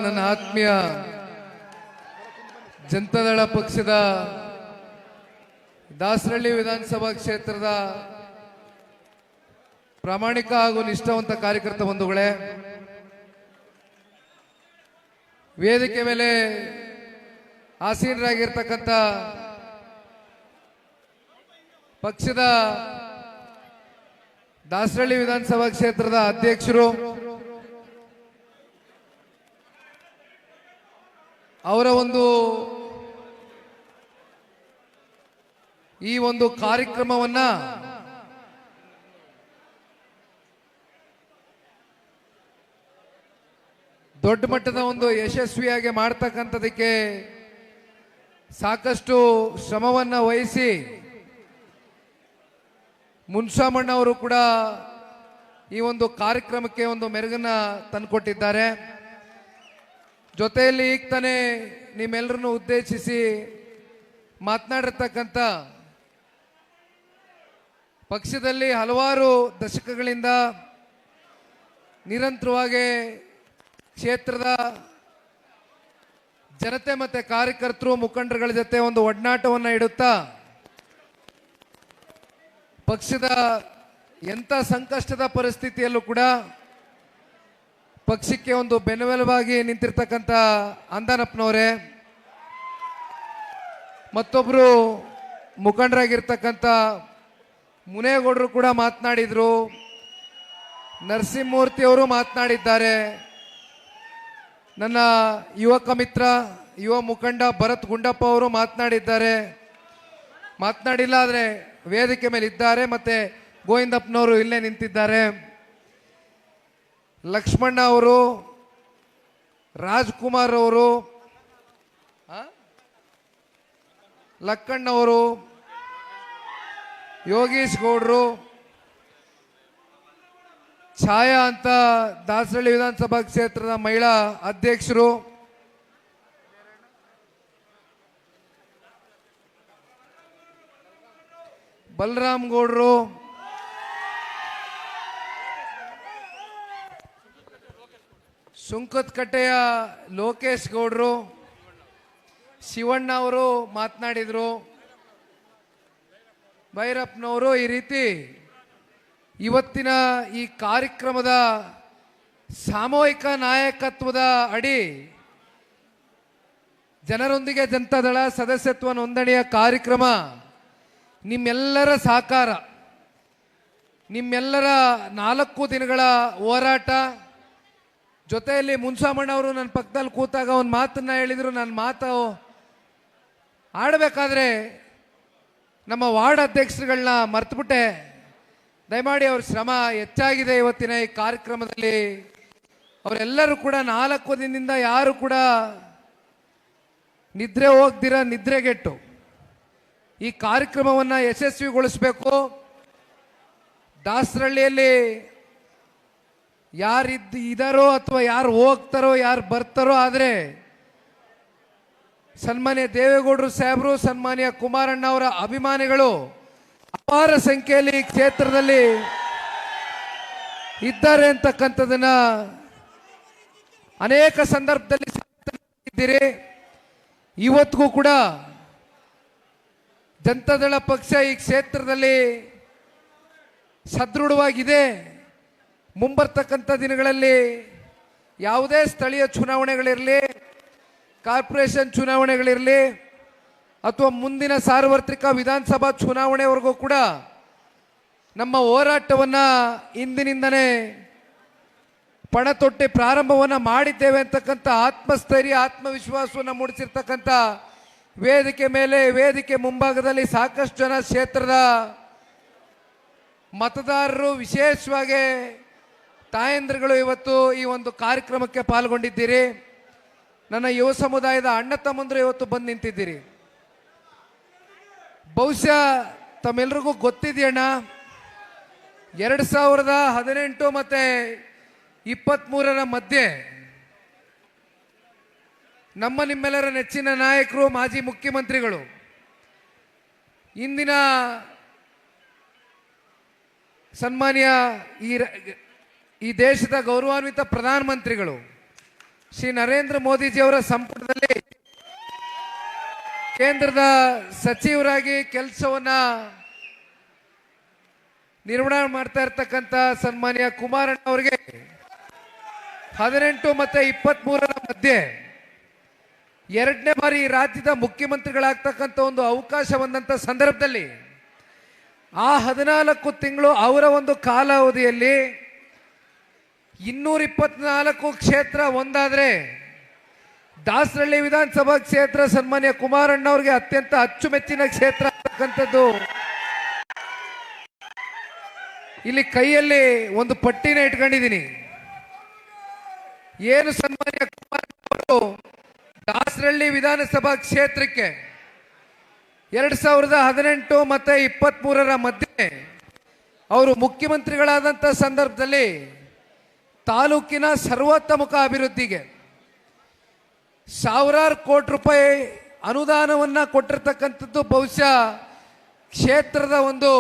ನನ್ನ ಆತ್ಮೀಯ ಜನತಾದಳ ಪಕ್ಷದ ದಾಸರಳ್ಳಿ ವಿಧಾನಸಭಾ ಕ್ಷೇತ್ರದ ಪ್ರಾಮಾಣಿಕ ಹಾಗೂ ನಿಷ್ಠಾವಂತ ಕಾರ್ಯಕರ್ತ ಬಂಧುಗಳೇ, ವೇದಿಕೆ ಮೇಲೆ ಆಸೀನರಾಗಿರ್ತಕ್ಕಂಥ ಪಕ್ಷದ ದಾಸರಳ್ಳಿ ವಿಧಾನಸಭಾ ಕ್ಷೇತ್ರದ ಅಧ್ಯಕ್ಷರು, ಅವರ ಈ ಒಂದು ಕಾರ್ಯಕ್ರಮವನ್ನ ದೊಡ್ಡ ಮಟ್ಟದ ಯಶಸ್ವಿಯಾಗಿ ಮಾಡ್ತಕ್ಕಂಥದಕ್ಕೆ ಸಾಕಷ್ಟು ಶ್ರಮವನ್ನ ವಹಿಸಿ ಮುನ್ಸಾಮಣ್ಣ ಅವರು ಕೂಡ ಈ ಒಂದು ಕಾರ್ಯಕ್ರಮಕ್ಕೆ ಮೆರುಗನ್ನ ತಂದುಕೊಟ್ಟಿದ್ದಾರೆ. ಜೊತೆಯಲ್ಲಿ ಈಗ ತಾನೇ ನಿಮ್ಮೆಲ್ಲರನ್ನು ಉದ್ದೇಶಿಸಿ ಮಾತನಾಡಿರ್ತಕ್ಕಂಥ ಪಕ್ಷದಲ್ಲಿ ಹಲವಾರು ದಶಕಗಳಿಂದ ನಿರಂತರವಾಗಿ ಕ್ಷೇತ್ರದ ಜನತೆ ಮತ್ತೆ ಕಾರ್ಯಕರ್ತರು ಮುಖಂಡರುಗಳ ಜೊತೆ ಒಡನಾಟವನ್ನು ಇಡುತ್ತಾ ಪಕ್ಷದ ಎಂಥ ಸಂಕಷ್ಟದ ಪರಿಸ್ಥಿತಿಯಲ್ಲೂ ಕೂಡ ಪಕ್ಷಕ್ಕೆ ಬೆನ್ನೆಲುಬಾಗಿ ನಿಂತಿರ್ತಕ್ಕಂಥ ಅಂದಾನಪ್ಪನವರೇ, ಮತ್ತೊಬ್ಬರು ಮುಖಂಡರಾಗಿರ್ತಕ್ಕಂಥ ಮುನೇಗೌಡರು ಕೂಡ ಮಾತನಾಡಿದ್ರು, ನರಸಿಂಹಮೂರ್ತಿ ಅವರು ಮಾತನಾಡಿದ್ದಾರೆ, ನನ್ನ ಯುವಕ ಮಿತ್ರ ಯುವ ಮುಖಂಡ ಭರತ್ ಗುಂಡಪ್ಪ ಅವರು ಮಾತನಾಡಿದ್ದಾರೆ. ಮಾತನಾಡಿಲ್ಲ ಆದರೆ ವೇದಿಕೆ ಮೇಲೆ ಇದ್ದಾರೆ. ಮತ್ತೆ ಗೋವಿಂದಪ್ಪನವರು ಇಲ್ಲೇ ನಿಂತಿದ್ದಾರೆ. ಲಕ್ಷ್ಮಣ್ಣ ಅವರು, ರಾಜ್ಕುಮಾರ್ ಅವರು, ಲಕ್ಕಣ್ಣವರು, ಯೋಗೀಶ್ ಗೌಡ್ರು, ಛಾಯಾ ಅಂತ ದಾಸರಳ್ಳಿ ವಿಧಾನಸಭಾ ಕ್ಷೇತ್ರದ ಮಹಿಳಾ ಅಧ್ಯಕ್ಷರು, ಬಲರಾಮ್ ಗೌಡ್ರು, ಸುಂಕದಕಟ್ಟೆಯ ಲೋಕೇಶ್ ಗೌಡ್ರು, ಶಿವಣ್ಣ ಅವರು ಮಾತನಾಡಿದ್ರು, ಭೈರಪ್ಪನವರು. ಈ ರೀತಿ ಇವತ್ತಿನ ಈ ಕಾರ್ಯಕ್ರಮದ ಸಾಮೂಹಿಕ ನಾಯಕತ್ವದ ಅಡಿ ಜನರೊಂದಿಗೆ ಜನತಾದಳ ಸದಸ್ಯತ್ವ ನೋಂದಣಿಯ ಕಾರ್ಯಕ್ರಮ ನಿಮ್ಮೆಲ್ಲರ ಸಹಕಾರ, ನಿಮ್ಮೆಲ್ಲರ 4 ದಿನಗಳ ಹೋರಾಟ, ಜೊತೆಯಲ್ಲಿ ಮುನ್ಸಾಮಣ್ಣ ಅವರು ನನ್ನ ಪಕ್ಕದಲ್ಲಿ ಕೂತಾಗ ಒಂದು ಮಾತನ್ನ ಹೇಳಿದ್ರು. ನನ್ನ ಮಾತು ಆಡಬೇಕಾದ್ರೆ ನಮ್ಮ ವಾರ್ಡ್ ಅಧ್ಯಕ್ಷರುಗಳನ್ನ ಮರ್ತುಬಿಟ್ಟೆ. ದಯಮಾಡಿ ಅವ್ರ ಶ್ರಮ ಹೆಚ್ಚಾಗಿದೆ ಇವತ್ತಿನ ಈ ಕಾರ್ಯಕ್ರಮದಲ್ಲಿ. ಅವರೆಲ್ಲರೂ ಕೂಡ 4 ದಿನದಿಂದ ಯಾರು ಕೂಡ ನಿದ್ರೆ ಹೋಗ್ದಿರ ನಿದ್ರೆಗೆಟ್ಟು ಈ ಕಾರ್ಯಕ್ರಮವನ್ನು ಯಶಸ್ವಿಗೊಳಿಸಬೇಕು. ದಾಸರಳ್ಳಿಯಲ್ಲಿ ಯಾರು ಇದ್ದಾರೋ ಅಥವಾ ಯಾರು ಹೋಗ್ತಾರೋ ಯಾರು ಬರ್ತಾರೋ, ಆದರೆ ಸನ್ಮಾನ್ಯ ದೇವೇಗೌಡರು ಸಾಹೇಬರು, ಸನ್ಮಾನ್ಯ ಕುಮಾರಣ್ಣ ಅವರ ಅಭಿಮಾನಿಗಳು ಅಪಾರ ಸಂಖ್ಯೆಯಲ್ಲಿ ಕ್ಷೇತ್ರದಲ್ಲಿ ಇದ್ದಾರೆ ಅಂತಕ್ಕಂಥದನ್ನ ಅನೇಕ ಸಂದರ್ಭದಲ್ಲಿ ಇದ್ದೀರಿ. ಇವತ್ತಿಗೂ ಕೂಡ ಜನತಾದಳ ಪಕ್ಷ ಈ ಕ್ಷೇತ್ರದಲ್ಲಿ ಸದೃಢವಾಗಿದೆ. ಮುಂಬರ್ತಕ್ಕಂಥ ದಿನಗಳಲ್ಲಿ ಯಾವುದೇ ಸ್ಥಳೀಯ ಚುನಾವಣೆಗಳಿರಲಿ, ಕಾರ್ಪೊರೇಷನ್ ಚುನಾವಣೆಗಳಿರಲಿ ಅಥವಾ ಮುಂದಿನ ಸಾರ್ವತ್ರಿಕ ವಿಧಾನಸಭಾ ಚುನಾವಣೆವರೆಗೂ ಕೂಡ ನಮ್ಮ ಹೋರಾಟವನ್ನು ಇಂದಿನಿಂದನೇ ಪಣತೊಟ್ಟಿ ಪ್ರಾರಂಭವನ್ನು ಮಾಡಿದ್ದೇವೆ ಅಂತಕ್ಕಂಥ ಆತ್ಮಸ್ಥೈರ್ಯ, ಆತ್ಮವಿಶ್ವಾಸವನ್ನು ಮೂಡಿಸಿರ್ತಕ್ಕಂಥ ವೇದಿಕೆ ಮೇಲೆ, ವೇದಿಕೆ ಮುಂಭಾಗದಲ್ಲಿ ಸಾಕಷ್ಟು ಜನ ಕ್ಷೇತ್ರದ ಮತದಾರರು, ವಿಶೇಷವಾಗಿ ತಾಯಂದ್ರುಗಳು ಇವತ್ತು ಈ ಕಾರ್ಯಕ್ರಮಕ್ಕೆ ಪಾಲ್ಗೊಂಡಿದ್ದೀರಿ. ನನ್ನ ಯುವ ಸಮುದಾಯದ ಅಣ್ಣ ತಮ್ಮಂದರು ಇವತ್ತು ಬಂದು ನಿಂತಿದ್ದೀರಿ. ಬಹುಶಃ ತಮ್ಮೆಲ್ರಿಗೂ ಗೊತ್ತಿದೆಯಣ್ಣ, 2018 ಮತ್ತು 23ರ ಮಧ್ಯೆ ನಮ್ಮ ನಿಮ್ಮೆಲ್ಲರ ನೆಚ್ಚಿನ ನಾಯಕರು, ಮಾಜಿ ಮುಖ್ಯಮಂತ್ರಿಗಳು, ಇಂದಿನ ಸನ್ಮಾನ್ಯ ಈ ದೇಶದ ಗೌರವಾನ್ವಿತ ಪ್ರಧಾನಮಂತ್ರಿಗಳು ಶ್ರೀ ನರೇಂದ್ರ ಮೋದಿಜಿಯವರ ಸಂಪುಟದಲ್ಲಿ ಕೇಂದ್ರದ ಸಚಿವರಾಗಿ ಕೆಲಸವನ್ನ ನಿರ್ವಹಣೆ ಮಾಡ್ತಾ ಇರ್ತಕ್ಕಂಥ ಸನ್ಮಾನ್ಯ ಕುಮಾರಣ್ಣ ಅವರಿಗೆ 18 ಮತ್ತು 23ರ ಮಧ್ಯೆ ಎರಡನೇ ಬಾರಿ ರಾಜ್ಯದ ಮುಖ್ಯಮಂತ್ರಿಗಳಾಗ್ತಕ್ಕಂಥ ಒಂದು ಅವಕಾಶ ಬಂದಂಥ ಸಂದರ್ಭದಲ್ಲಿ ಆ 14 ತಿಂಗಳು ಅವರ ಒಂದು ಕಾಲಾವಧಿಯಲ್ಲಿ 224 ಕ್ಷೇತ್ರ ಒಂದಾದರೆ ದಾಸರಳ್ಳಿ ವಿಧಾನಸಭಾ ಕ್ಷೇತ್ರ ಸನ್ಮಾನ್ಯ ಕುಮಾರಣ್ಣ ಅವರಿಗೆ ಅತ್ಯಂತ ಅಚ್ಚುಮೆಚ್ಚಿನ ಕ್ಷೇತ್ರ ಆಗ್ತಕ್ಕಂಥದ್ದು. ಇಲ್ಲಿ ಕೈಯಲ್ಲಿ ಒಂದು ಪಟ್ಟಿನ ಇಟ್ಕೊಂಡಿದ್ದೀನಿ. ಏನು ಸನ್ಮಾನ್ಯ ಕುಮಾರಣ್ಣ ಅವರು ದಾಸರಳ್ಳಿ ವಿಧಾನಸಭಾ ಕ್ಷೇತ್ರಕ್ಕೆ 2018 ಮತ್ತು 23ರ ಮಧ್ಯೆ ಅವರು ಮುಖ್ಯಮಂತ್ರಿಗಳಾದಂಥ ಸಂದರ್ಭದಲ್ಲಿ ತಾಲೂಕಿನ ಸರ್ವತೋಮುಖ ಅಭಿವೃದ್ಧಿಗೆ ಸಾವಿರಾರು ಕೋಟಿ ರೂಪಾಯಿ ಅನುದಾನವನ್ನು ಕೊಟ್ಟಿರ್ತಕ್ಕಂಥದ್ದು ಬಹುಶಃ ಕ್ಷೇತ್ರದ ಒಂದು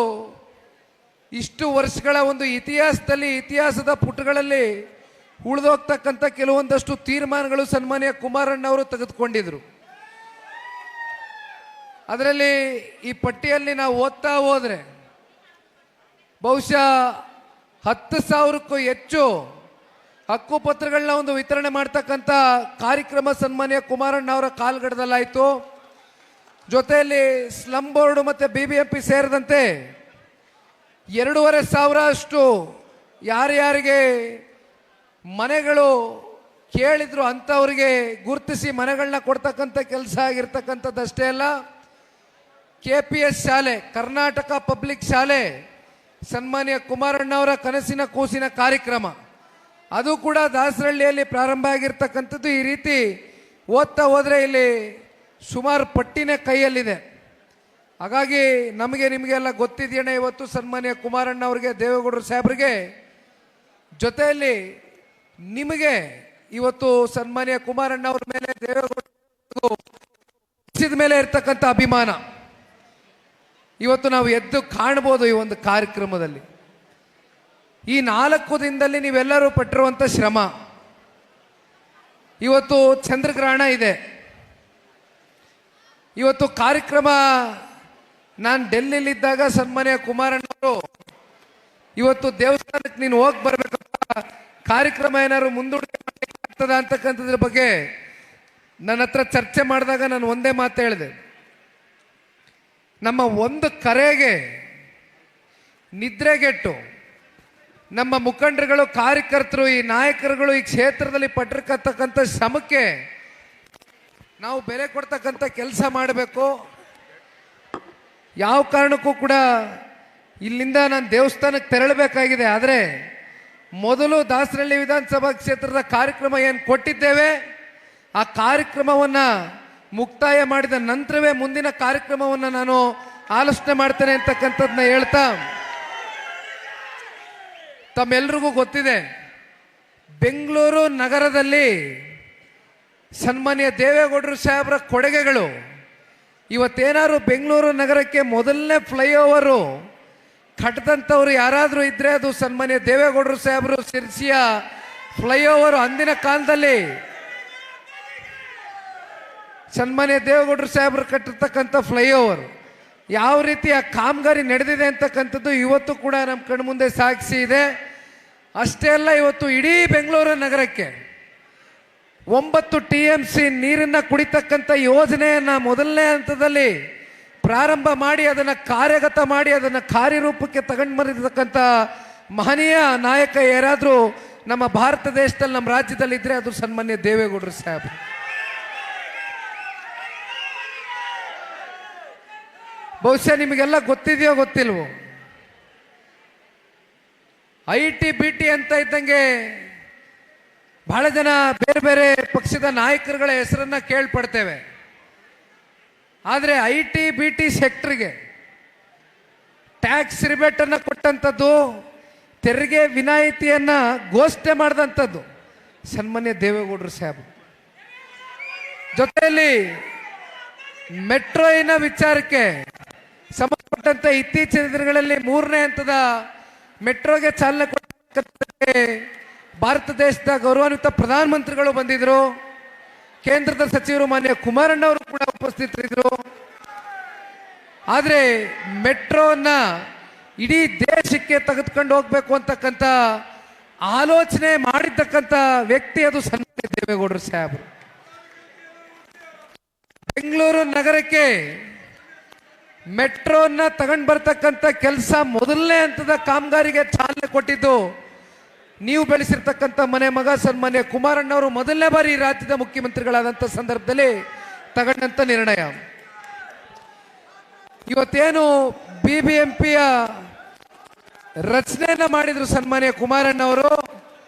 ಇಷ್ಟು ವರ್ಷಗಳ ಒಂದು ಇತಿಹಾಸದ ಪುಟಗಳಲ್ಲಿ ಉಳಿದೋಗ್ತಕ್ಕಂಥ ಕೆಲವೊಂದಷ್ಟು ತೀರ್ಮಾನಗಳು ಸನ್ಮಾನ್ಯ ಕುಮಾರಣ್ಣ ಅವರು ತೆಗೆದುಕೊಂಡಿದ್ರು. ಅದರಲ್ಲಿ ಈ ಪಟ್ಟಿಯಲ್ಲಿ ನಾವು ಓದ್ತಾ ಹೋದರೆ ಬಹುಶಃ 10,000ಕ್ಕೂ ಹೆಚ್ಚು ಹಕ್ಕುಪತ್ರಗಳನ್ನ ಒಂದು ವಿತರಣೆ ಮಾಡ್ತಕ್ಕಂಥ ಕಾರ್ಯಕ್ರಮ ಸನ್ಮಾನ್ಯ ಕುಮಾರಣ್ಣ ಅವರ ಕಾಲ್ಗಡದಲ್ಲಾಯಿತು. ಜೊತೆಯಲ್ಲಿ ಸ್ಲಮ್ ಬೋರ್ಡ್ ಮತ್ತು BBMP ಸೇರಿದಂತೆ 2,500 ಅಷ್ಟು ಯಾರ್ಯಾರಿಗೆ ಮನೆಗಳು ಕೇಳಿದ್ರು ಅಂಥವ್ರಿಗೆ ಗುರುತಿಸಿ ಮನೆಗಳನ್ನ ಕೊಡ್ತಕ್ಕಂಥ ಕೆಲಸ ಆಗಿರ್ತಕ್ಕಂಥದ್ದು ಅಷ್ಟೇ ಅಲ್ಲ, KPS ಶಾಲೆ, ಕರ್ನಾಟಕ ಪಬ್ಲಿಕ್ ಶಾಲೆ ಸನ್ಮಾನ್ಯ ಕುಮಾರಣ್ಣ ಅವರ ಕನಸಿನ ಕೂಸಿನ ಕಾರ್ಯಕ್ರಮ ಅದು ಕೂಡ ದಾಸರಳ್ಳಿಯಲ್ಲಿ ಪ್ರಾರಂಭ ಆಗಿರ್ತಕ್ಕಂಥದ್ದು. ಈ ರೀತಿ ಓದ್ತಾ ಹೋದರೆ ಇಲ್ಲಿ ಸುಮಾರು ಪಟ್ಟಿನೇ ಕೈಯಲ್ಲಿದೆ. ಹಾಗಾಗಿ ನಮಗೆ ನಿಮಗೆಲ್ಲ ಗೊತ್ತಿದೆಯಣ್ಣ, ಇವತ್ತು ಸನ್ಮಾನ್ಯ ಕುಮಾರಣ್ಣ ಅವರಿಗೆ, ದೇವೇಗೌಡರು ಸಾಹೇಬರಿಗೆ, ಜೊತೆಯಲ್ಲಿ ನಿಮಗೆ ಇವತ್ತು ಸನ್ಮಾನ್ಯ ಕುಮಾರಣ್ಣ ಅವ್ರ ಮೇಲೆ, ದೇವೇಗೌಡರ ಮೇಲೆ ಇರ್ತಕ್ಕಂಥ ಅಭಿಮಾನ ಇವತ್ತು ನಾವು ಎದ್ದು ಕಾಣ್ಬೋದು. ಈ ಒಂದು ಕಾರ್ಯಕ್ರಮದಲ್ಲಿ ಈ 4 ದಿನದಲ್ಲಿ ನೀವೆಲ್ಲರೂ ಪಟ್ಟಿರುವಂಥ ಶ್ರಮ, ಇವತ್ತು ಚಂದ್ರಗ್ರಹಣ ಇದೆ, ಇವತ್ತು ಕಾರ್ಯಕ್ರಮ. ನಾನು ಡೆಲ್ಲಿಲಿದ್ದಾಗ ಸನ್ಮಾನ್ಯ ಕುಮಾರಣ್ಣವರು ಇವತ್ತು ದೇವಸ್ಥಾನಕ್ಕೆ ನೀನು ಹೋಗಿ ಬರ್ಬೇಕಪ್ಪ, ಕಾರ್ಯಕ್ರಮ ಏನಾದ್ರು ಮುಂದೂಡಿಕೆ ಆಗ್ತದ ಅಂತಕ್ಕಂಥದ್ರ ಬಗ್ಗೆ ನನ್ನ ಹತ್ರ ಚರ್ಚೆ ಮಾಡಿದಾಗ ನಾನು ಒಂದೇ ಮಾತು ಹೇಳಿದೆ, ನಮ್ಮ ಒಂದು ಕರೆಗೆ ನಿದ್ರೆಗೆಟ್ಟು ನಮ್ಮ ಮುಖಂಡರುಗಳು, ಕಾರ್ಯಕರ್ತರು, ಈ ನಾಯಕರುಗಳು ಈ ಕ್ಷೇತ್ರದಲ್ಲಿ ಪಟ್ಟಿರ್ತಕ್ಕಂಥ ಶ್ರಮಕ್ಕೆ ನಾವು ಬೆಲೆ ಕೊಡ್ತಕ್ಕಂಥ ಕೆಲಸ ಮಾಡಬೇಕು. ಯಾವ ಕಾರಣಕ್ಕೂ ಕೂಡ ಇಲ್ಲಿಂದ ನಾನು ದೇವಸ್ಥಾನಕ್ಕೆ ತೆರಳಬೇಕಾಗಿದೆ. ಆದರೆ ಮೊದಲು ದಾಸರಳ್ಳಿ ವಿಧಾನಸಭಾ ಕ್ಷೇತ್ರದ ಕಾರ್ಯಕ್ರಮ ಏನು ಕೊಟ್ಟಿದ್ದೇವೆ ಆ ಕಾರ್ಯಕ್ರಮವನ್ನು ಮುಕ್ತಾಯ ಮಾಡಿದ ನಂತರವೇ ಮುಂದಿನ ಕಾರ್ಯಕ್ರಮವನ್ನು ನಾನು ಆಲೋಚನೆ ಮಾಡ್ತೇನೆ ಅಂತಕ್ಕಂಥದ್ದನ್ನ ಹೇಳ್ತಾ, ತಮ್ಮೆಲ್ರಿಗೂ ಗೊತ್ತಿದೆ ಬೆಂಗಳೂರು ನಗರದಲ್ಲಿ ಸನ್ಮಾನ್ಯ ದೇವೇಗೌಡರು ಸಾಹೇಬರ ಕೊಡುಗೆಗಳು. ಇವತ್ತೇನಾದ್ರು ಬೆಂಗಳೂರು ನಗರಕ್ಕೆ ಮೊದಲನೇ ಫ್ಲೈಓವರು ಕಟ್ಟದಂಥವ್ರು ಯಾರಾದರೂ ಇದ್ದರೆ ಅದು ಸನ್ಮಾನ್ಯ ದೇವೇಗೌಡರು ಸಾಹೇಬರು ಶಿರ್ಸಿಯ ಫ್ಲೈಓವರು. ಅಂದಿನ ಕಾಲದಲ್ಲಿ ಸನ್ಮಾನ್ಯ ದೇವೇಗೌಡರು ಸಾಹೇಬರು ಕಟ್ಟಿರ್ತಕ್ಕಂಥ ಫ್ಲೈಓವರ್ ಯಾವ ರೀತಿ ಆ ಕಾಮಗಾರಿ ನಡೆದಿದೆ ಅಂತಕ್ಕಂಥದ್ದು ಇವತ್ತು ಕೂಡ ನಮ್ಮ ಕಣ್ಮುಂದೆ ಸಾಕ್ಷಿ ಇದೆ. ಅಷ್ಟೇ ಅಲ್ಲ, ಇವತ್ತು ಇಡೀ ಬೆಂಗಳೂರು ನಗರಕ್ಕೆ 9 TMC ನೀರನ್ನು ಕುಡಿತಕ್ಕಂಥ ಯೋಜನೆಯನ್ನು ಮೊದಲನೇ ಹಂತದಲ್ಲಿ ಪ್ರಾರಂಭ ಮಾಡಿ ಅದನ್ನು ಕಾರ್ಯಗತ ಮಾಡಿ ಅದನ್ನು ಕಾರ್ಯರೂಪಕ್ಕೆ ತಗೊಂಡು ಬಂದಿರತಕ್ಕಂಥ ಮಹನೀಯ ನಾಯಕ ಯಾರಾದರೂ ನಮ್ಮ ಭಾರತ ದೇಶದಲ್ಲಿ, ನಮ್ಮ ರಾಜ್ಯದಲ್ಲಿ ಇದ್ದರೆ ಅದು ಸನ್ಮಾನ್ಯ ದೇವೇಗೌಡರು ಸಾಹೇಬ್. ಬಹುಶಃ ನಿಮಗೆಲ್ಲ ಗೊತ್ತಿದೆಯೋ ಗೊತ್ತಿಲ್ವೋ, IT BT ಅಂತ ಇದ್ದಂಗೆ ಬಹಳ ಜನ ಬೇರೆ ಬೇರೆ ಪಕ್ಷದ ನಾಯಕರುಗಳ ಹೆಸರನ್ನ ಕೇಳ್ಪಡ್ತೇವೆ. ಆದರೆ IT BT ಸೆಕ್ಟರ್ಗೆ ಟ್ಯಾಕ್ಸ್ ರಿಬೇಟನ್ನು ಕೊಟ್ಟಂಥದ್ದು, ತೆರಿಗೆ ವಿನಾಯಿತಿಯನ್ನು ಘೋಷಣೆ ಮಾಡಿದಂಥದ್ದು ಸನ್ಮಾನ್ಯ ದೇವೇಗೌಡರು ಸಾಹೇಬ್. ಜೊತೆಯಲ್ಲಿ ಮೆಟ್ರೋಯಿನ ವಿಚಾರಕ್ಕೆ ಸಂಬಂಧಪಟ್ಟಂತೆ ಇತ್ತೀಚಿನ ದಿನಗಳಲ್ಲಿ 3ನೇ ಹಂತದ ಮೆಟ್ರೋಗೆ ಚಾಲನೆ ಕೊಟ್ಟಕ್ಕೆ ಭಾರತ ದೇಶದ ಗೌರವಾನ್ವಿತ ಪ್ರಧಾನಮಂತ್ರಿಗಳು ಬಂದಿದ್ರು, ಕೇಂದ್ರದ ಸಚಿವರು ಮಾನ್ಯ ಕುಮಾರಣ್ಣ ಅವರು ಕೂಡ ಉಪಸ್ಥಿತರಿದ್ದರು. ಆದರೆ ಮೆಟ್ರೋನ ಇಡೀ ದೇಶಕ್ಕೆ ತೆಗೆದುಕೊಂಡು ಹೋಗ್ಬೇಕು ಅಂತಕ್ಕಂಥ ಆಲೋಚನೆ ಮಾಡಿರ್ತಕ್ಕಂಥ ವ್ಯಕ್ತಿ ಅದು ಸನ್ಮಾನ್ಯ ದೇವೇಗೌಡರು ಸಾಹೇಬರು. ಬೆಂಗಳೂರು ನಗರಕ್ಕೆ ಮೆಟ್ರೋನ ತಗೊಂಡು ಬರ್ತಕ್ಕಂಥ ಕೆಲಸ ಮೊದಲನೇ ಹಂತದ ಕಾಮಗಾರಿಗೆ ಚಾಲನೆ ಕೊಟ್ಟಿದ್ದು ನೀವು ಬೆಳೆಸಿರ್ತಕ್ಕಂಥ ಮನೆ ಮಗ ಸನ್ಮಾನ್ಯ ಕುಮಾರಣ್ಣವರು ಮೊದಲನೇ ಬಾರಿ ರಾಜ್ಯದ ಮುಖ್ಯಮಂತ್ರಿಗಳಾದಂಥ ಸಂದರ್ಭದಲ್ಲಿ ತಗೊಂಡಂಥ ನಿರ್ಣಯ. ಇವತ್ತೇನು BBMPಯ ರಚನೆಯನ್ನ ಮಾಡಿದ್ರು ಸನ್ಮಾನ್ಯ ಕುಮಾರಣ್ಣವರು,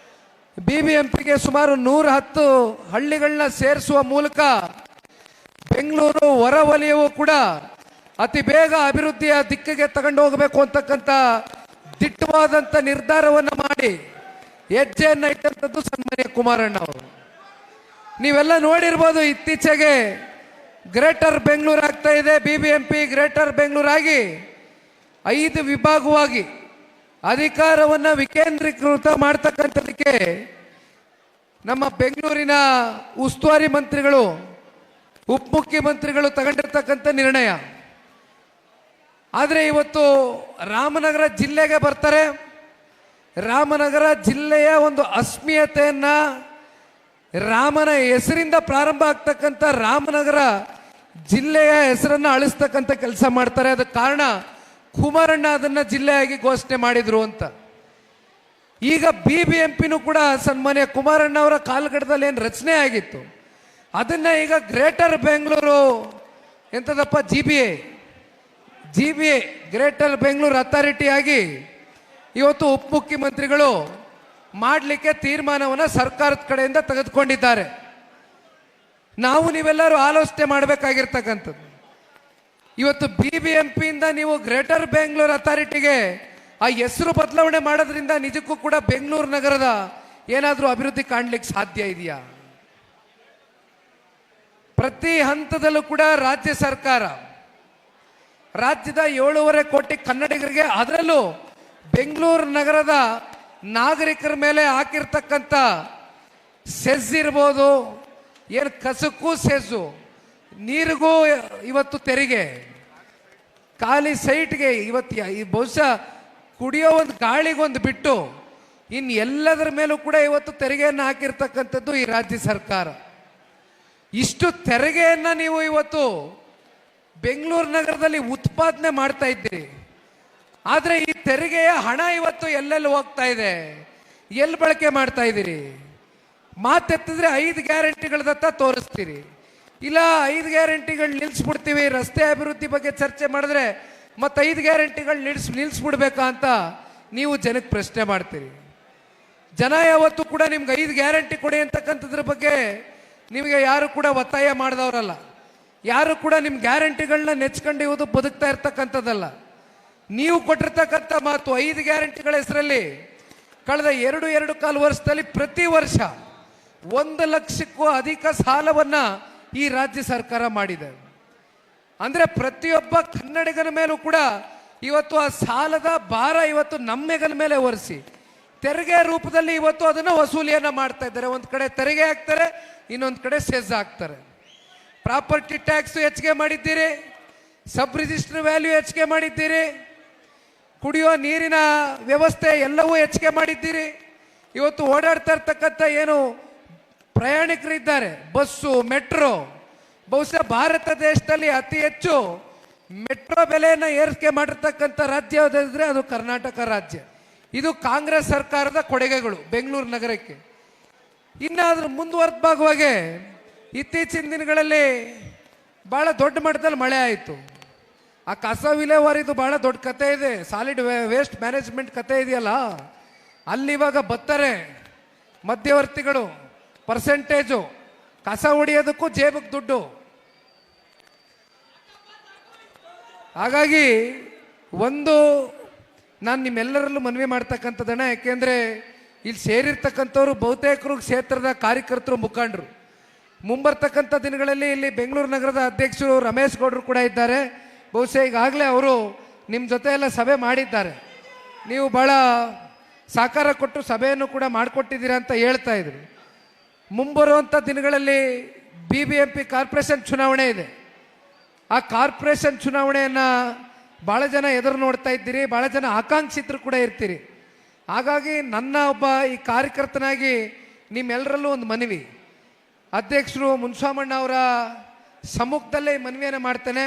BBMPಗೆ ಸುಮಾರು 110 ಹಳ್ಳಿಗಳನ್ನ ಸೇರಿಸುವ ಮೂಲಕ ಬೆಂಗಳೂರು ಹೊರವಲಯವು ಕೂಡ ಅತಿ ಬೇಗ ಅಭಿವೃದ್ಧಿಯ ದಿಕ್ಕಿಗೆ ತಗೊಂಡು ಹೋಗಬೇಕು ಅಂತಕ್ಕಂಥ ದಿಟ್ಟವಾದಂಥ ನಿರ್ಧಾರವನ್ನು ಮಾಡಿ ಹೆಜ್ಜೆಯನ್ನು ಇಟ್ಟಂಥದ್ದು ಸನ್ಮಾನ್ಯ ಕುಮಾರಣ್ಣ ಅವರು. ನೀವೆಲ್ಲ ನೋಡಿರ್ಬೋದು, ಇತ್ತೀಚೆಗೆ ಗ್ರೇಟರ್ ಬೆಂಗಳೂರು ಆಗ್ತಾ ಇದೆ. BBMP ಗ್ರೇಟರ್ ಬೆಂಗಳೂರು ಆಗಿ 5 ವಿಭಾಗವಾಗಿ ಅಧಿಕಾರವನ್ನು ವಿಕೇಂದ್ರೀಕೃತ ಮಾಡ್ತಕ್ಕಂಥದಕ್ಕೆ ನಮ್ಮ ಬೆಂಗಳೂರಿನ ಉಸ್ತುವಾರಿ ಮಂತ್ರಿಗಳು, ಉಪಮುಖ್ಯಮಂತ್ರಿಗಳು ತಗೊಂಡಿರ್ತಕ್ಕಂಥ ನಿರ್ಣಯ. ಆದರೆ ಇವತ್ತು ರಾಮನಗರ ಜಿಲ್ಲೆಗೆ ಬರ್ತಾರೆ. ರಾಮನಗರ ಜಿಲ್ಲೆಯ ಒಂದು ಅಸ್ಮಿಯತೆಯನ್ನ, ರಾಮನ ಹೆಸರಿಂದ ಪ್ರಾರಂಭ ಆಗ್ತಕ್ಕಂಥ ರಾಮನಗರ ಜಿಲ್ಲೆಯ ಹೆಸರನ್ನು ಅಳಿಸ್ತಕ್ಕಂಥ ಕೆಲಸ ಮಾಡ್ತಾರೆ. ಅದಕ್ಕೆ ಕಾರಣ ಕುಮಾರಣ್ಣ ಅದನ್ನ ಜಿಲ್ಲೆಯಾಗಿ ಘೋಷಣೆ ಮಾಡಿದ್ರು ಅಂತ. ಈಗ BBMPನೂ ಕೂಡ ಸನ್ಮಾನ್ಯ ಕುಮಾರಣ್ಣ ಅವರ ಕಾಲಘಟ್ಟದಲ್ಲಿ ಏನು ರಚನೆ ಆಗಿತ್ತು ಅದನ್ನ ಈಗ ಗ್ರೇಟರ್ ಬೆಂಗಳೂರು ಎಂತದಪ್ಪ GBA ಗ್ರೇಟರ್ ಬೆಂಗಳೂರು ಅಥಾರಿಟಿ ಆಗಿ ಇವತ್ತು ಉಪಮುಖ್ಯಮಂತ್ರಿಗಳು ಮಾಡಲಿಕ್ಕೆ ತೀರ್ಮಾನವನ್ನು ಸರ್ಕಾರದ ಕಡೆಯಿಂದ ತೆಗೆದುಕೊಂಡಿದ್ದಾರೆ. ನಾವು ನೀವೆಲ್ಲರೂ ಆಲೋಚನೆ ಮಾಡಬೇಕಾಗಿರ್ತಕ್ಕಂಥದ್ದು, ಇವತ್ತು BBMPಯಿಂದ ನೀವು ಗ್ರೇಟರ್ ಬೆಂಗಳೂರು ಅಥಾರಿಟಿಗೆ ಆ ಹೆಸರು ಬದಲಾವಣೆ ಮಾಡೋದ್ರಿಂದ ನಿಜಕ್ಕೂ ಕೂಡ ಬೆಂಗಳೂರು ನಗರದ ಏನಾದರೂ ಅಭಿವೃದ್ಧಿ ಕಾಣಲಿಕ್ಕೆ ಸಾಧ್ಯ ಇದೆಯಾ? ಪ್ರತಿ ಹಂತದಲ್ಲೂ ಕೂಡ ರಾಜ್ಯ ಸರ್ಕಾರ ರಾಜ್ಯದ 7.5 ಕೋಟಿ ಕನ್ನಡಿಗರಿಗೆ, ಅದರಲ್ಲೂ ಬೆಂಗಳೂರು ನಗರದ ನಾಗರಿಕರ ಮೇಲೆ ಹಾಕಿರ್ತಕ್ಕಂಥ ಸೆಸ್ ಇರ್ಬೋದು, ಏನು ಕಸಕ್ಕೂ ಸೆಸ್ಸು, ನೀರಿಗೂ ಇವತ್ತು ತೆರಿಗೆ, ಖಾಲಿ ಸೈಟ್ಗೆ ಇವತ್ತು ಬಹುಶಃ ಕುಡಿಯೋ ಒಂದು ಗಾಳಿಗೊಂದು ಬಿಟ್ಟು ಇನ್ನು ಎಲ್ಲದರ ಮೇಲೂ ಕೂಡ ಇವತ್ತು ತೆರಿಗೆಯನ್ನು ಹಾಕಿರ್ತಕ್ಕಂಥದ್ದು ಈ ರಾಜ್ಯ ಸರ್ಕಾರ. ಇಷ್ಟು ತೆರಿಗೆಯನ್ನು ನೀವು ಇವತ್ತು ಬೆಂಗಳೂರು ನಗರದಲ್ಲಿ ಉತ್ಪಾದನೆ ಮಾಡ್ತಾ ಇದ್ದೀರಿ. ಆದರೆ ಈ ತೆರಿಗೆಯ ಹಣ ಇವತ್ತು ಎಲ್ಲೆಲ್ಲಿ ಹೋಗ್ತಾ ಇದೆ, ಎಲ್ಲಿ ಬಳಕೆ ಮಾಡ್ತಾ ಇದ್ದೀರಿ? ಮಾತೆತ್ತಿದ್ರೆ 5 ಗ್ಯಾರಂಟಿಗಳದತ್ತ ತೋರಿಸ್ತೀರಿ, ಇಲ್ಲ 5 ಗ್ಯಾರಂಟಿಗಳು ನಿಲ್ಲಿಸ್ಬಿಡ್ತೀವಿ, ರಸ್ತೆ ಅಭಿವೃದ್ಧಿ ಬಗ್ಗೆ ಚರ್ಚೆ ಮಾಡಿದ್ರೆ ಮತ್ತೆ 5 ಗ್ಯಾರಂಟಿಗಳು ನಿಲ್ಲಿಸ್ಬಿಡ್ಬೇಕಾ ಅಂತ ನೀವು ಜನಕ್ಕೆ ಪ್ರಶ್ನೆ ಮಾಡ್ತೀರಿ. ಜನ ಯಾವತ್ತೂ ಕೂಡ ನಿಮ್ಗೆ 5 ಗ್ಯಾರಂಟಿ ಕೊಡಿ ಅಂತಕ್ಕಂಥದ್ರ ಬಗ್ಗೆ ನಿಮಗೆ ಯಾರು ಕೂಡ ಒತ್ತಾಯ ಮಾಡಿದವರಲ್ಲ. ಯಾರು ಕೂಡ ನಿಮ್ಮ ಗ್ಯಾರಂಟಿಗಳನ್ನ ನೆಚ್ಕೊಂಡು ಇವತ್ತು ಬದುಕ್ತಾ ಇರ್ತಕ್ಕಂಥದ್ದಲ್ಲ. ನೀವು ಕೊಟ್ಟಿರ್ತಕ್ಕಂಥ ಮಾತು 5 ಗ್ಯಾರಂಟಿಗಳ ಹೆಸರಲ್ಲಿ ಕಳೆದ 2.25 ವರ್ಷದಲ್ಲಿ ಪ್ರತಿ ವರ್ಷ 1 ಲಕ್ಷಕ್ಕೂ ಅಧಿಕ ಸಾಲವನ್ನ ಈ ರಾಜ್ಯ ಸರ್ಕಾರ ಮಾಡಿದೆ. ಅಂದ್ರೆ ಪ್ರತಿಯೊಬ್ಬ ಕನ್ನಡಿಗನ ಮೇಲೂ ಕೂಡ ಇವತ್ತು ಆ ಸಾಲದ ಭಾರ ಇವತ್ತು ನಮ್ಮೆಗನ ಮೇಲೆ ಹೊರಿಸಿ ತೆರಿಗೆ ರೂಪದಲ್ಲಿ ಇವತ್ತು ಅದನ್ನು ವಸೂಲಿಯನ್ನ ಮಾಡ್ತಾ ಇದ್ದಾರೆ. ಒಂದು ಕಡೆ ತೆರಿಗೆ ಹಾಕ್ತಾರೆ, ಇನ್ನೊಂದು ಕಡೆ ಸೆಸ್ ಹಾಕ್ತಾರೆ. ಪ್ರಾಪರ್ಟಿ ಟ್ಯಾಕ್ಸ್ ಹೆಚ್ಚಿಗೆ ಮಾಡಿದ್ದೀರಿ, ಸಬ್ ರಿಜಿಸ್ಟರ್ ವ್ಯಾಲ್ಯೂ ಹೆಚ್ಚಿಗೆ ಮಾಡಿದ್ದೀರಿ, ಕುಡಿಯೋ ನೀರಿನ ವ್ಯವಸ್ಥೆ ಎಲ್ಲವೂ ಹೆಚ್ಚಿಗೆ ಮಾಡಿದ್ದೀರಿ. ಇವತ್ತು ಓಡಾಡ್ತಾ ಇರ್ತಕ್ಕಂಥ ಏನು ಪ್ರಯಾಣಿಕರಿದ್ದಾರೆ, ಬಸ್ಸು, ಮೆಟ್ರೋ, ಬಹುಶಃ ಭಾರತ ದೇಶದಲ್ಲಿ ಅತಿ ಹೆಚ್ಚು ಮೆಟ್ರೋ ಬೆಲೆಯನ್ನು ಏರಿಕೆ ಮಾಡಿರ್ತಕ್ಕಂಥ ರಾಜ್ಯ ಯಾವುದಾದ್ರೆ ಅದು ಕರ್ನಾಟಕ ರಾಜ್ಯ. ಇದು ಕಾಂಗ್ರೆಸ್ ಸರ್ಕಾರದ ಕೊಡುಗೆಗಳು ಬೆಂಗಳೂರು ನಗರಕ್ಕೆ. ಇನ್ನಾದ್ರೂ ಮುಂದುವರೆದ ಭಾಗವಾಗಿ ಇತ್ತೀಚಿನ ದಿನಗಳಲ್ಲಿ ಬಹಳ ದೊಡ್ಡ ಮಟ್ಟದಲ್ಲಿ ಮಳೆ ಆಯಿತು. ಆ ಕಸ ವಿಲೇವಾರಿದು ಬಹಳ ದೊಡ್ಡ ಕತೆ ಇದೆ, ಸಾಲಿಡ್ ವೇಸ್ಟ್ ಮ್ಯಾನೇಜ್ಮೆಂಟ್ ಕತೆ ಇದೆಯಲ್ಲ, ಅಲ್ಲಿ ಇವಾಗ ಬರ್ತಾರೆ ಮಧ್ಯವರ್ತಿಗಳು, ಪರ್ಸೆಂಟೇಜು, ಕಸ ಹೊಡೆಯೋದಕ್ಕೂ ಜೇಬಿಗೆ ದುಡ್ಡು. ಹಾಗಾಗಿ ಒಂದು ನಾನು ನಿಮ್ಮೆಲ್ಲರಲ್ಲೂ ಮನವಿ ಮಾಡ್ತಕ್ಕಂಥದ್ದನ್ನ, ಯಾಕೆಂದರೆ ಇಲ್ಲಿ ಸೇರಿರ್ತಕ್ಕಂಥವ್ರು ಬಹುತೇಕರು ಕ್ಷೇತ್ರದ ಕಾರ್ಯಕರ್ತರು, ಮುಖಂಡರು. ಮುಂಬರ್ತಕ್ಕಂಥ ದಿನಗಳಲ್ಲಿ ಇಲ್ಲಿ ಬೆಂಗಳೂರು ನಗರದ ಅಧ್ಯಕ್ಷರು ರಮೇಶ್ ಗೌಡರು ಕೂಡ ಇದ್ದಾರೆ. ಬಹುಶಃ ಈಗಾಗಲೇ ಅವರು ನಿಮ್ಮ ಜೊತೆ ಎಲ್ಲ ಸಭೆ ಮಾಡಿದ್ದಾರೆ. ನೀವು ಭಾಳ ಸಾಕಾರ ಕೊಟ್ಟು ಸಭೆಯನ್ನು ಕೂಡ ಮಾಡಿಕೊಟ್ಟಿದ್ದೀರಾ ಅಂತ ಹೇಳ್ತಾ ಇದ್ರು. ಮುಂಬರುವಂಥ ದಿನಗಳಲ್ಲಿ BBMP ಕಾರ್ಪೊರೇಷನ್ ಚುನಾವಣೆ ಇದೆ. ಆ ಕಾರ್ಪೊರೇಷನ್ ಚುನಾವಣೆಯನ್ನು ಭಾಳ ಜನ ಎದುರು ನೋಡ್ತಾ ಇದ್ದೀರಿ, ಭಾಳ ಜನ ಆಕಾಂಕ್ಷಿತರು ಕೂಡ ಇರ್ತೀರಿ. ಹಾಗಾಗಿ ನನ್ನ ಒಬ್ಬ ಈ ಕಾರ್ಯಕರ್ತನಾಗಿ ನಿಮ್ಮೆಲ್ಲರಲ್ಲೂ ಒಂದು ಮನವಿ, ಅಧ್ಯಕ್ಷರು ಮುನ್ಸಾಮಣ್ಣ ಅವರ ಸಮ್ಮುಖದಲ್ಲೇ ಈ ಮನವಿಯನ್ನು ಮಾಡ್ತೇನೆ.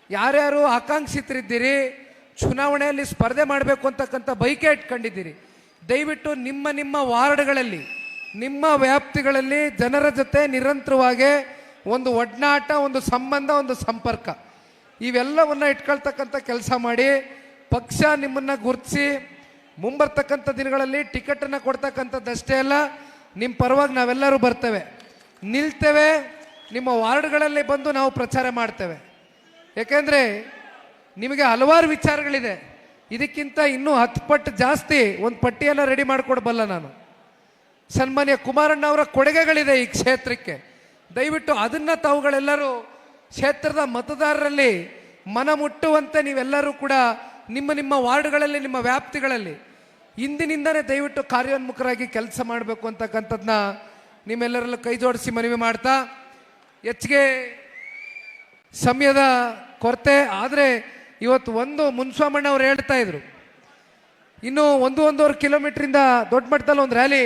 ಯಾರ್ಯಾರು ಆಕಾಂಕ್ಷಿತರಿದ್ದೀರಿ, ಚುನಾವಣೆಯಲ್ಲಿ ಸ್ಪರ್ಧೆ ಮಾಡಬೇಕು ಅಂತಕ್ಕಂಥ ಬೈಕೆ ಇಟ್ಕೊಂಡಿದ್ದೀರಿ, ದಯವಿಟ್ಟು ನಿಮ್ಮ ನಿಮ್ಮ ವಾರ್ಡ್ಗಳಲ್ಲಿ, ನಿಮ್ಮ ವ್ಯಾಪ್ತಿಗಳಲ್ಲಿ ಜನರ ಜೊತೆ ನಿರಂತರವಾಗಿ ಒಂದು ಒಡನಾಟ, ಒಂದು ಸಂಬಂಧ, ಒಂದು ಸಂಪರ್ಕ ಇವೆಲ್ಲವನ್ನ ಇಟ್ಕೊಳ್ತಕ್ಕಂಥ ಕೆಲಸ ಮಾಡಿ. ಪಕ್ಷ ನಿಮ್ಮನ್ನು ಗುರುತಿಸಿ ಮುಂಬರ್ತಕ್ಕಂಥ ದಿನಗಳಲ್ಲಿ ಟಿಕೆಟನ್ನು ಕೊಡ್ತಕ್ಕಂಥದ್ದಷ್ಟೇ ಅಲ್ಲ, ನಿಮ್ಮ ಪರವಾಗಿ ನಾವೆಲ್ಲರೂ ಬರ್ತೇವೆ, ನಿಲ್ತೇವೆ, ನಿಮ್ಮ ವಾರ್ಡ್ಗಳಲ್ಲಿ ಬಂದು ನಾವು ಪ್ರಚಾರ ಮಾಡ್ತೇವೆ. ಯಾಕೆಂದರೆ ನಿಮಗೆ ಹಲವಾರು ವಿಚಾರಗಳಿದೆ, ಇದಕ್ಕಿಂತ ಇನ್ನೂ 10 ಪಟ್ಟು ಜಾಸ್ತಿ ಒಂದು ಪಟ್ಟಿಯನ್ನು ರೆಡಿ ಮಾಡಿಕೊಡ್ಬಲ್ಲ ನಾನು. ಸನ್ಮಾನ್ಯ ಕುಮಾರಣ್ಣ ಅವರ ಕೊಡುಗೆಗಳಿದೆ ಈ ಕ್ಷೇತ್ರಕ್ಕೆ, ದಯವಿಟ್ಟು ಅದನ್ನು ತಾವುಗಳೆಲ್ಲರೂ ಕ್ಷೇತ್ರದ ಮತದಾರರಲ್ಲಿ ಮನ ಮುಟ್ಟುವಂತೆ ನೀವೆಲ್ಲರೂ ಕೂಡ ನಿಮ್ಮ ನಿಮ್ಮ ವಾರ್ಡ್ಗಳಲ್ಲಿ, ನಿಮ್ಮ ವ್ಯಾಪ್ತಿಗಳಲ್ಲಿ ಇಂದಿನಿಂದನೇ ದಯವಿಟ್ಟು ಕಾರ್ಯೋನ್ಮುಖರಾಗಿ ಕೆಲಸ ಮಾಡಬೇಕು ಅಂತಕ್ಕಂಥದ್ದನ್ನ ನಿಮ್ಮೆಲ್ಲರಲ್ಲೂ ಕೈ ಜೋಡಿಸಿ ಮನವಿ ಮಾಡ್ತಾ, ಹೆಚ್ಚಿಗೆ ಸಮಯದ ಕೊರತೆ ಆದರೆ ಇವತ್ತು ಒಂದು ಮುನ್ಸ್ವಾಮಣ್ಣ ಅವ್ರು ಹೇಳ್ತಾ ಇದ್ರು, ಇನ್ನು 1-1.5 ಕಿಲೋಮೀಟ್ರಿಂದ ದೊಡ್ಡ ಮಟ್ಟದಲ್ಲಿ ಒಂದು ರ್ಯಾಲಿ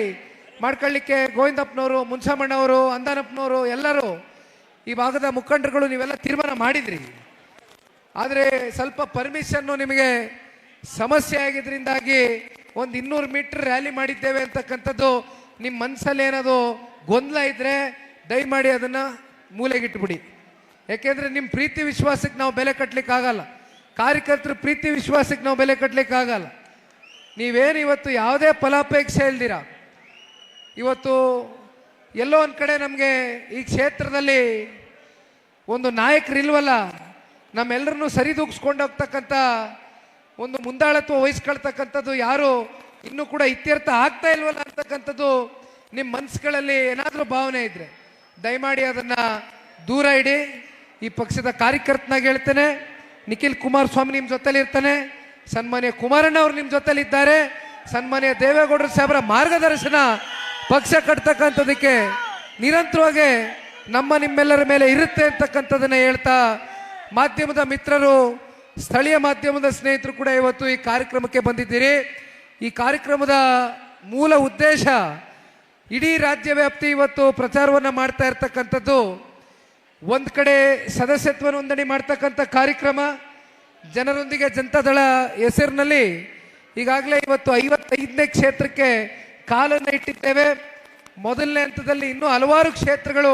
ಮಾಡ್ಕೊಳ್ಳಿಕ್ಕೆ ಗೋವಿಂದಪ್ಪನವರು, ಮುನ್ಸಾಮಣ್ಣವರು, ಅಂದಾನಪ್ಪನವರು ಎಲ್ಲರೂ ಈ ಭಾಗದ ಮುಖಂಡರುಗಳು ನೀವೆಲ್ಲ ತೀರ್ಮಾನ ಮಾಡಿದ್ರಿ. ಆದರೆ ಸ್ವಲ್ಪ ಪರ್ಮಿಷನ್ನು ನಿಮಗೆ ಸಮಸ್ಯೆ ಆಗಿದ್ರಿಂದಾಗಿ ಒಂದು 200 ಮೀಟರ್ ರ್ಯಾಲಿ ಮಾಡಿದ್ದೇವೆ ಅಂತಕ್ಕಂಥದ್ದು ನಿಮ್ಮ ಮನಸ್ಸಲ್ಲಿ ಏನದು ಗೊಂದಲ ಇದ್ದರೆ ದಯಮಾಡಿ ಅದನ್ನು ಮೂಲೆಗಿಟ್ಬಿಡಿ. ಯಾಕೆಂದರೆ ನಿಮ್ಮ ಪ್ರೀತಿ ವಿಶ್ವಾಸಕ್ಕೆ ನಾವು ಬೆಲೆ ಕಟ್ಟಲಿಕ್ಕೆ ಆಗಲ್ಲ, ಕಾರ್ಯಕರ್ತರ ಪ್ರೀತಿ ವಿಶ್ವಾಸಕ್ಕೆ ನಾವು ಬೆಲೆ ಕಟ್ಟಲಿಕ್ಕೆ ಆಗಲ್ಲ. ನೀವೇನು ಇವತ್ತು ಯಾವುದೇ ಫಲಾಪೇಕ್ಷೆ ಇಲ್ದಿರ ಇವತ್ತು ಎಲ್ಲೋ ಒಂದು ಕಡೆ ನಮಗೆ ಈ ಕ್ಷೇತ್ರದಲ್ಲಿ ಒಂದು ನಾಯಕರಿಲ್ವಲ್ಲ, ನಮ್ಮೆಲ್ಲರನ್ನೂ ಸರಿದೂಗಿಸ್ಕೊಂಡು ಹೋಗ್ತಕ್ಕಂಥ ಒಂದು ಮುಂದಾಳತ್ವ ವಹಿಸ್ಕೊಳ್ತಕ್ಕಂಥದ್ದು ಯಾರು ಇನ್ನೂ ಕೂಡ ಇತ್ಯರ್ಥ ಆಗ್ತಾ ಇಲ್ವಲ್ಲ ಅಂತಕ್ಕಂಥದ್ದು ನಿಮ್ಮ ಮನಸ್ಸುಗಳಲ್ಲಿ ಏನಾದರೂ ಭಾವನೆ ಇದ್ದರೆ ದಯಮಾಡಿ ಅದನ್ನು ದೂರ ಇಡಿ. ಈ ಪಕ್ಷದ ಕಾರ್ಯಕರ್ತನಾಗಿ ಹೇಳ್ತೇನೆ, ನಿಖಿಲ್ ಕುಮಾರಸ್ವಾಮಿ ನಿಮ್ಮ ಜೊತೆಲಿ ಇರ್ತಾನೆ, ಸನ್ಮಾನ್ಯ ಕುಮಾರಣ್ಣ ಅವರು ನಿಮ್ಮ ಜೊತೆಲಿ ಇದ್ದಾರೆ, ಸನ್ಮಾನ್ಯ ದೇವೇಗೌಡರು ಸಾಹೇಬರ ಮಾರ್ಗದರ್ಶನ ಪಕ್ಷ ಕಟ್ತಕ್ಕಂಥದಕ್ಕೆ ನಿರಂತರವಾಗಿ ನಮ್ಮ ನಿಮ್ಮೆಲ್ಲರ ಮೇಲೆ ಇರುತ್ತೆ ಅಂತಕ್ಕಂಥದ್ದನ್ನು ಹೇಳ್ತಾ, ಮಾಧ್ಯಮದ ಮಿತ್ರರು, ಸ್ಥಳೀಯ ಮಾಧ್ಯಮದ ಸ್ನೇಹಿತರು ಕೂಡ ಇವತ್ತು ಈ ಕಾರ್ಯಕ್ರಮಕ್ಕೆ ಬಂದಿದ್ದೀರಿ. ಈ ಕಾರ್ಯಕ್ರಮದ ಮೂಲ ಉದ್ದೇಶ ಇಡೀ ರಾಜ್ಯ ವ್ಯಾಪ್ತಿ ಇವತ್ತು ಪ್ರಚಾರವನ್ನು ಮಾಡ್ತಾ ಇರ್ತಕ್ಕಂಥದ್ದು, ಒಂದು ಕಡೆ ಸದಸ್ಯತ್ವ ನೋಂದಣಿ ಮಾಡ್ತಕ್ಕಂಥ ಕಾರ್ಯಕ್ರಮ, ಜನರೊಂದಿಗೆ ಜನತಾದಳ ಹೆಸರಿನಲ್ಲಿ ಈಗಾಗಲೇ ಇವತ್ತು 55ನೇ ಕ್ಷೇತ್ರಕ್ಕೆ ಕಾಲನ್ನು ಇಟ್ಟಿದ್ದೇವೆ. ಮೊದಲನೇ ಹಂತದಲ್ಲಿ ಇನ್ನೂ ಹಲವಾರು ಕ್ಷೇತ್ರಗಳು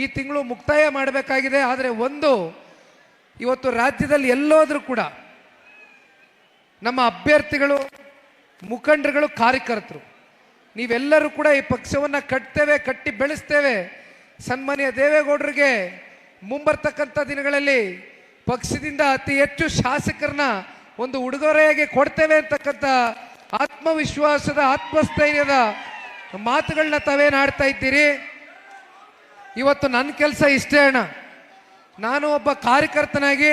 ಈ ತಿಂಗಳು ಮುಕ್ತಾಯ ಮಾಡಬೇಕಾಗಿದೆ. ಆದರೆ ಒಂದು ಇವತ್ತು ರಾಜ್ಯದಲ್ಲಿ ಎಲ್ಲೋದ್ರೂ ಕೂಡ ನಮ್ಮ ಅಭ್ಯರ್ಥಿಗಳು, ಮುಖಂಡರುಗಳು, ಕಾರ್ಯಕರ್ತರು ನೀವೆಲ್ಲರೂ ಕೂಡ ಈ ಪಕ್ಷವನ್ನು ಕಟ್ತೇವೆ, ಕಟ್ಟಿ ಬೆಳೆಸ್ತೇವೆ. ಸನ್ಮಾನ್ಯ ದೇವೇಗೌಡರಿಗೆ ಮುಂಬರ್ತಕ್ಕಂಥ ದಿನಗಳಲ್ಲಿ ಪಕ್ಷದಿಂದ ಅತಿ ಹೆಚ್ಚು ಶಾಸಕರನ್ನ ಒಂದು ಉಡುಗೊರೆಯಾಗಿ ಕೊಡ್ತೇವೆ ಅಂತಕ್ಕಂಥ ಆತ್ಮವಿಶ್ವಾಸದ, ಆತ್ಮಸ್ಥೈರ್ಯದ ಮಾತುಗಳನ್ನ ತಾವೇನು ಆಡ್ತಾ ಇದ್ದೀರಿ. ಇವತ್ತು ನನ್ನ ಕೆಲಸ ಇಷ್ಟೇ ಅಣ್ಣ, ನಾನು ಒಬ್ಬ ಕಾರ್ಯಕರ್ತನಾಗಿ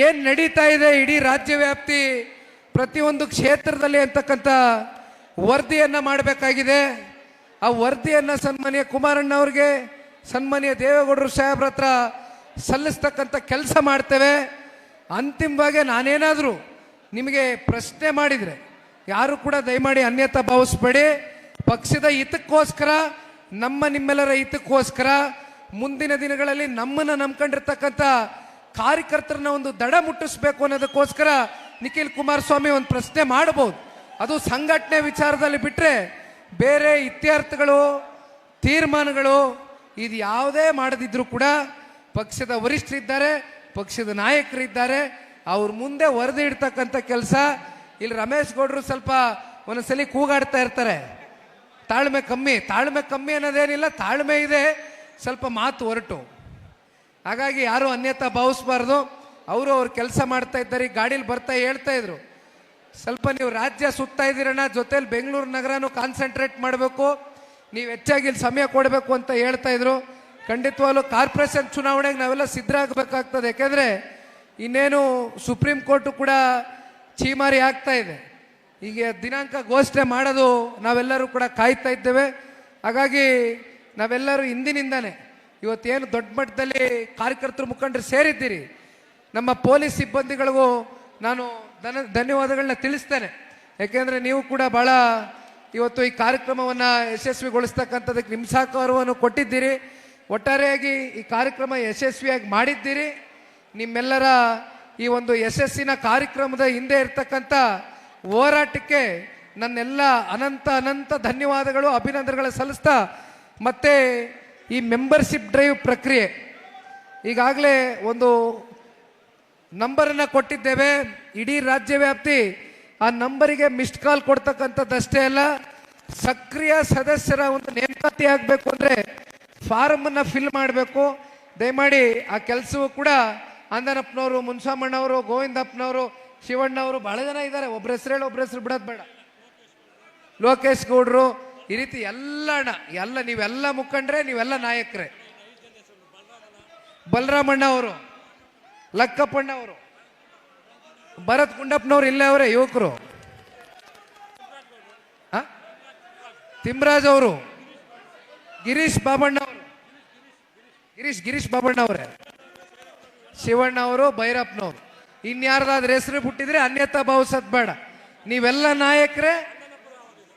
ಏನು ನಡೀತಾ ಇದೆ ಇಡೀ ರಾಜ್ಯ ವ್ಯಾಪ್ತಿ ಪ್ರತಿಯೊಂದು ಕ್ಷೇತ್ರದಲ್ಲಿ ಅಂತಕ್ಕಂಥ ವರದಿಯನ್ನು ಮಾಡಬೇಕಾಗಿದೆ. ಆ ವರದಿಯನ್ನು ಸನ್ಮಾನ್ಯ ಕುಮಾರಣ್ಣ ಅವ್ರಿಗೆ, ಸನ್ಮಾನ್ಯ ದೇವೇಗೌಡರು ಸಾಹೇಬ್ರ ಹತ್ರ ಸಲ್ಲಿಸ್ತಕ್ಕಂಥ ಕೆಲಸ ಮಾಡ್ತೇವೆ. ಅಂತಿಮವಾಗಿ ನಾನೇನಾದರೂ ನಿಮಗೆ ಪ್ರಶ್ನೆ ಮಾಡಿದರೆ ಯಾರು ಕೂಡ ದಯಮಾಡಿ ಅನ್ಯತಾ ಭಾವಿಸ್ಬೇಡಿ. ಪಕ್ಷದ ಹಿತಕ್ಕೋಸ್ಕರ, ನಮ್ಮ ನಿಮ್ಮೆಲ್ಲರ ಹಿತಕ್ಕೋಸ್ಕರ ಮುಂದಿನ ದಿನಗಳಲ್ಲಿ ನಮ್ಮನ್ನು ನಂಬ್ಕೊಂಡಿರ್ತಕ್ಕಂಥ ಕಾರ್ಯಕರ್ತರನ್ನ ಒಂದು ದಡ ಮುಟ್ಟಿಸ್ಬೇಕು ಅನ್ನೋದಕ್ಕೋಸ್ಕರ ನಿಖಿಲ್ ಕುಮಾರಸ್ವಾಮಿ ಒಂದು ಪ್ರಶ್ನೆ ಮಾಡಬಹುದು. ಅದು ಸಂಘಟನೆ ವಿಚಾರದಲ್ಲಿ ಬಿಟ್ಟರೆ ಬೇರೆ ಇತ್ಯರ್ಥಗಳು, ತೀರ್ಮಾನಗಳು ಇದು ಯಾವುದೇ ಮಾಡದಿದ್ರೂ ಕೂಡ ಪಕ್ಷದ ವರಿಷ್ಠರಿದ್ದಾರೆ, ಪಕ್ಷದ ನಾಯಕರಿದ್ದಾರೆ, ಅವ್ರ ಮುಂದೆ ವರದಿ ಇಡ್ತಕ್ಕಂಥ ಕೆಲಸ. ಇಲ್ಲಿ ರಮೇಶ್ ಗೌಡರು ಸ್ವಲ್ಪ ಒಂದೊಂದ್ಸಲಿ ಕೂಗಾಡ್ತಾ ಇರ್ತಾರೆ, ತಾಳ್ಮೆ ಕಮ್ಮಿ ಅನ್ನೋದೇನಿಲ್ಲ, ತಾಳ್ಮೆ ಇದೆ, ಸ್ವಲ್ಪ ಮಾತು ಹೊರಟು. ಹಾಗಾಗಿ ಯಾರು ಅನ್ಯತಾ ಭಾವಿಸ್ಬಾರ್ದು. ಅವರು ಅವ್ರ ಕೆಲಸ ಮಾಡ್ತಾ ಇದ್ದಾರೆ, ಗಾಡೀಲಿ ಬರ್ತಾ ಹೇಳ್ತಾ ಇದ್ರು, ಸ್ವಲ್ಪ ನೀವು ರಾಜ್ಯ ಸುತ್ತಾ ಇದ್ದೀರಣ್ಣ, ಜೊತೆಲಿ ಬೆಂಗಳೂರು ನಗರನೂ ಕಾನ್ಸಂಟ್ರೇಟ್ ಮಾಡಬೇಕು, ನೀವು ಹೆಚ್ಚಾಗಿ ಇಲ್ಲಿ ಸಮಯ ಕೊಡಬೇಕು ಅಂತ ಹೇಳ್ತಾ ಇದ್ರು. ಖಂಡಿತವಾಗ್ಲೂ ಕಾರ್ಪೊರೇಷನ್ ಚುನಾವಣೆಗೆ ನಾವೆಲ್ಲ ಸಿದ್ಧರಾಗಬೇಕಾಗ್ತದೆ. ಯಾಕೆಂದರೆ ಇನ್ನೇನು ಸುಪ್ರೀಂ ಕೋರ್ಟು ಕೂಡ ಚೀಮಾರಿ ಆಗ್ತಾ ಇದೆ. ಈಗ ದಿನಾಂಕ ಘೋಷಣೆ ಮಾಡೋದು ನಾವೆಲ್ಲರೂ ಕೂಡ ಕಾಯ್ತಾ ಇದ್ದೇವೆ. ಹಾಗಾಗಿ ನಾವೆಲ್ಲರೂ ಇಂದಿನಿಂದಾನೆ ಇವತ್ತೇನು ದೊಡ್ಡ ಮಟ್ಟದಲ್ಲಿ ಕಾರ್ಯಕರ್ತರು ಮುಖಂಡರು ಸೇರಿದ್ದೀರಿ, ನಮ್ಮ ಪೊಲೀಸ್ ಸಿಬ್ಬಂದಿಗಳಿಗೂ ನಾನು ಧನ್ಯವಾದಗಳನ್ನ ತಿಳಿಸ್ತೇನೆ. ಯಾಕೆಂದರೆ ನೀವು ಕೂಡ ಭಾಳ ಇವತ್ತು ಈ ಕಾರ್ಯಕ್ರಮವನ್ನು ಯಶಸ್ವಿಗೊಳಿಸ್ತಕ್ಕಂಥದ್ದಕ್ಕೆ ನಿಮ್ಮ ಸಹಕಾರವನ್ನು ಕೊಟ್ಟಿದ್ದೀರಿ. ಒಟ್ಟಾರೆಯಾಗಿ ಈ ಕಾರ್ಯಕ್ರಮ ಯಶಸ್ವಿಯಾಗಿ ಮಾಡಿದ್ದೀರಿ. ನಿಮ್ಮೆಲ್ಲರ ಈ ಒಂದು ಯಶಸ್ಸಿನ ಕಾರ್ಯಕ್ರಮದ ಹಿಂದೆ ಇರ್ತಕ್ಕಂಥ ಹೋರಾಟಕ್ಕೆ ನನ್ನೆಲ್ಲ ಅನಂತ ಅನಂತ ಧನ್ಯವಾದಗಳು, ಅಭಿನಂದನೆಗಳು ಸಲ್ಲಿಸ್ತಾ, ಮತ್ತೆ ಈ ಮೆಂಬರ್ಶಿಪ್ ಡ್ರೈವ್ ಪ್ರಕ್ರಿಯೆ ಈಗಾಗಲೇ ಒಂದು ನಂಬರನ್ನು ಕೊಟ್ಟಿದ್ದೇವೆ. ಇಡೀ ರಾಜ್ಯ ವ್ಯಾಪ್ತಿ ಆ ನಂಬರಿಗೆ ಮಿಸ್ಡ್ ಕಾಲ್ ಕೊಡ್ತಕ್ಕಂಥದ್ದಷ್ಟೇ ಅಲ್ಲ, ಸಕ್ರಿಯ ಸದಸ್ಯರ ಒಂದು ನೇಮಕಾತಿ ಆಗಬೇಕು ಅಂದರೆ ಫಾರಮನ್ನು ಫಿಲ್ ಮಾಡಬೇಕು. ದಯಮಾಡಿ ಆ ಕೆಲಸವೂ ಕೂಡ ಅಂದನಪ್ಪನವರು, ಮುನ್ಸಾಮಣ್ಣವರು, ಗೋವಿಂದಪ್ಪನವರು, ಶಿವಣ್ಣವರು ಭಾಳ ಜನ ಇದ್ದಾರೆ. ಒಬ್ಬರ ಹೆಸರು ಹೇಳಿ ಒಬ್ಬರ ಹೆಸರು ಬಿಡೋದು ಬೇಡ. ಲೋಕೇಶ್ ಗೌಡ್ರು, ಈ ರೀತಿ ಎಲ್ಲ ನೀವೆಲ್ಲ ಮುಖಂಡ್ರೆ, ನೀವೆಲ್ಲ ನಾಯಕರೇ. ಬಲರಾಮಣ್ಣ ಅವರು, ಲಕ್ಕಪ್ಪಣ್ಣ ಅವರು, ಭರತ್ ಗುಂಡಪ್ಪನವ್ರು ಇಲ್ಲೇ ಅವರೇ ಯುವಕರು, ತಿಮ್ರಾಜ್ ಅವರು, ಗಿರೀಶ್ ಬಾಬಣ್ಣ ಅವರು, ಗಿರೀಶ್ ಬಾಬಣ್ಣ ಅವರೇ, ಶಿವಣ್ಣ ಅವರು, ಭೈರಪ್ಪನವರು. ಇನ್ಯಾರ್ದಾದ್ರೆ ಹೆಸರು ಬಿಟ್ಟಿದ್ರೆ ಅನ್ಯತಾ ಭಾವಿಸೋದು ಬೇಡ. ನೀವೆಲ್ಲ ನಾಯಕರೇ,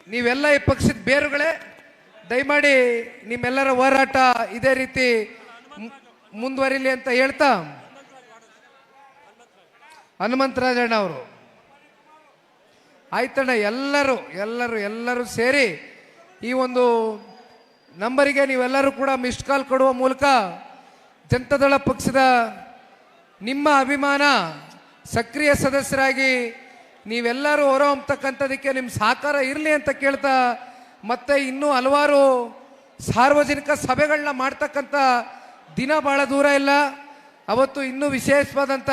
ನೀವೆಲ್ಲ ಈ ಪಕ್ಷದ ಬೇರುಗಳೇ. ದಯಮಾಡಿ ನಿಮ್ಮೆಲ್ಲರ ಹೋರಾಟ ಇದೇ ರೀತಿ ಮುಂದುವರಿಲಿ ಅಂತ ಹೇಳ್ತಾ, ಹನುಮಂತರಾಜಣ್ಣ ಅವರು, ಆಯ್ತಣ್ಣ, ಎಲ್ಲರೂ ಸೇರಿ ಈ ಒಂದು ನಂಬರಿಗೆ ನೀವೆಲ್ಲರೂ ಕೂಡ ಮಿಸ್ಡ್ ಕಾಲ್ ಕೊಡುವ ಮೂಲಕ ಜನತಾದಳ ಪಕ್ಷದ ನಿಮ್ಮ ಅಭಿಮಾನ ಸಕ್ರಿಯ ಸದಸ್ಯರಾಗಿ ನೀವೆಲ್ಲರೂ ಹೊರಹೊಮ್ಮತಕ್ಕಂಥದಕ್ಕೆ ನಿಮ್ಮ ಸಹಕಾರ ಇರಲಿ ಅಂತ ಕೇಳ್ತಾ, ಮತ್ತೆ ಇನ್ನೂ ಹಲವಾರು ಸಾರ್ವಜನಿಕ ಸಭೆಗಳನ್ನ ಮಾಡ್ತಕ್ಕಂಥ ದಿನ ಭಾಳ ದೂರ ಇಲ್ಲ. ಅವತ್ತು ಇನ್ನೂ ವಿಶೇಷವಾದಂಥ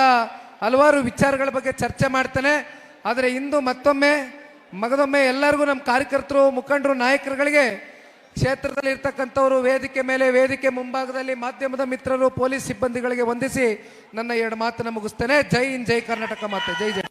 ಹಲವಾರು ವಿಚಾರಗಳ ಬಗ್ಗೆ ಚರ್ಚೆ ಮಾಡ್ತಾನೆ. ಆದರೆ ಇಂದು ಮಗದೊಮ್ಮೆ ಎಲ್ಲರಿಗೂ ನಮ್ಮ ಕಾರ್ಯಕರ್ತರು, ಮುಖಂಡರು, ನಾಯಕರುಗಳಿಗೆ, ಕ್ಷೇತ್ರದಲ್ಲಿ ಇರ್ತಕ್ಕಂಥವರು, ವೇದಿಕೆ ಮೇಲೆ, ವೇದಿಕೆ ಮುಂಭಾಗದಲ್ಲಿ ಮಾಧ್ಯಮದ ಮಿತ್ರರು, ಪೊಲೀಸ್ ಸಿಬ್ಬಂದಿಗಳಿಗೆ ವಂದಿಸಿ ನನ್ನ 2 ಮಾತನ್ನು ಮುಗಿಸ್ತೇನೆ. ಜೈ ಹಿಂದ್, ಜೈ ಕರ್ನಾಟಕ ಮಾತೆ, ಜೈ ಜೈ.